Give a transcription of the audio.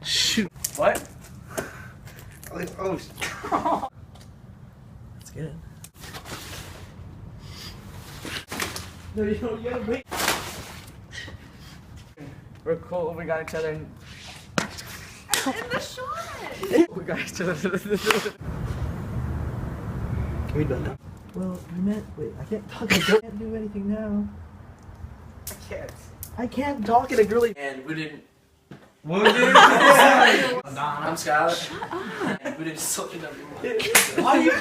Shoot. What? Oh. That's good. No, you gotta wait. We're cool. We got each other. In the shot. We got each other. Can we do that? Well, I meant. Wait, I can't talk. I can't do anything now. I can't talk in a girly. And we didn't. I'm Skylar. Shut up. And we didn't. Why you?